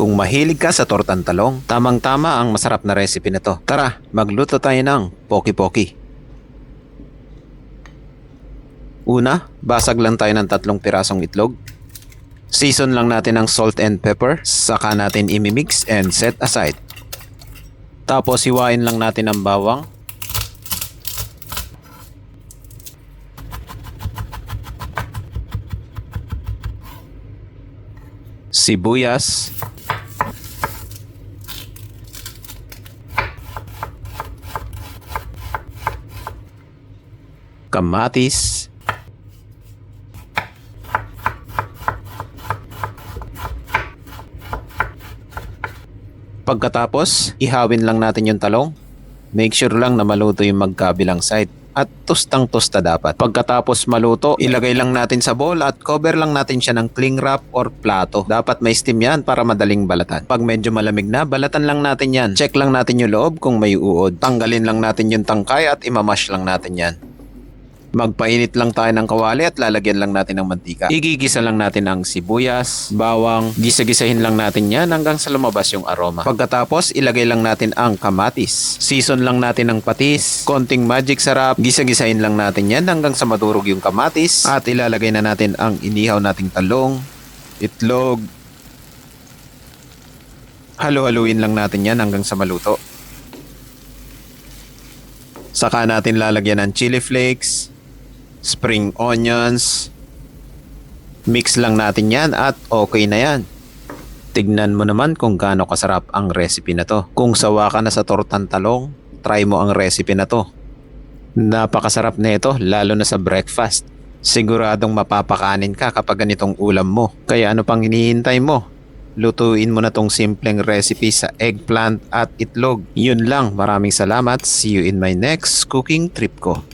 Kung mahilig ka sa tortang talong, tamang-tama ang masarap na recipe na to. Tara, magluto tayo ng poki-poki. Una, basag lang tayo ng 3 pirasong itlog. Season lang natin ng salt and pepper, saka natin imimix and set aside. Tapos hiwain lang natin ang bawang, sibuyas, kamatis, pagkatapos ihawin lang natin yung talong. Make sure lang na maluto yung magkabilang side at tostang-tosta dapat. Pagkatapos maluto, ilagay lang natin sa bowl at cover lang natin siya ng cling wrap or plato. Dapat may steam yan para madaling balatan. Pag medyo malamig na, balatan lang natin yan. Check lang natin yung loob kung may uod. Tanggalin lang natin yung tangkay at imamash lang natin yan. Magpainit lang tayo ng kawali at lalagyan lang natin ng mantika. Igigisa lang natin ang sibuyas, bawang, gisa-gisahin lang natin yan hanggang sa lumabas yung aroma. Pagkatapos, ilagay lang natin ang kamatis. Season lang natin ng patis, konting magic sarap, gisa-gisahin lang natin yan hanggang sa madurog yung kamatis. At ilalagay na natin ang inihaw nating talong, itlog. Halo-haluin lang natin yan hanggang sa maluto. Saka natin lalagyan ng chili flakes, spring onions. Mix lang natin yan at okay na yan. Tignan mo naman kung gaano kasarap ang recipe na to. Kung sawa ka na sa tortang talong, try mo ang recipe na to. Napakasarap na ito, lalo na sa breakfast. Siguradong mapapakanin ka kapag ganitong ulam mo. Kaya ano pang hinihintay mo? Lutuin mo na tong simpleng recipe sa eggplant at itlog. Yun lang, maraming salamat. See you in my next cooking trip ko.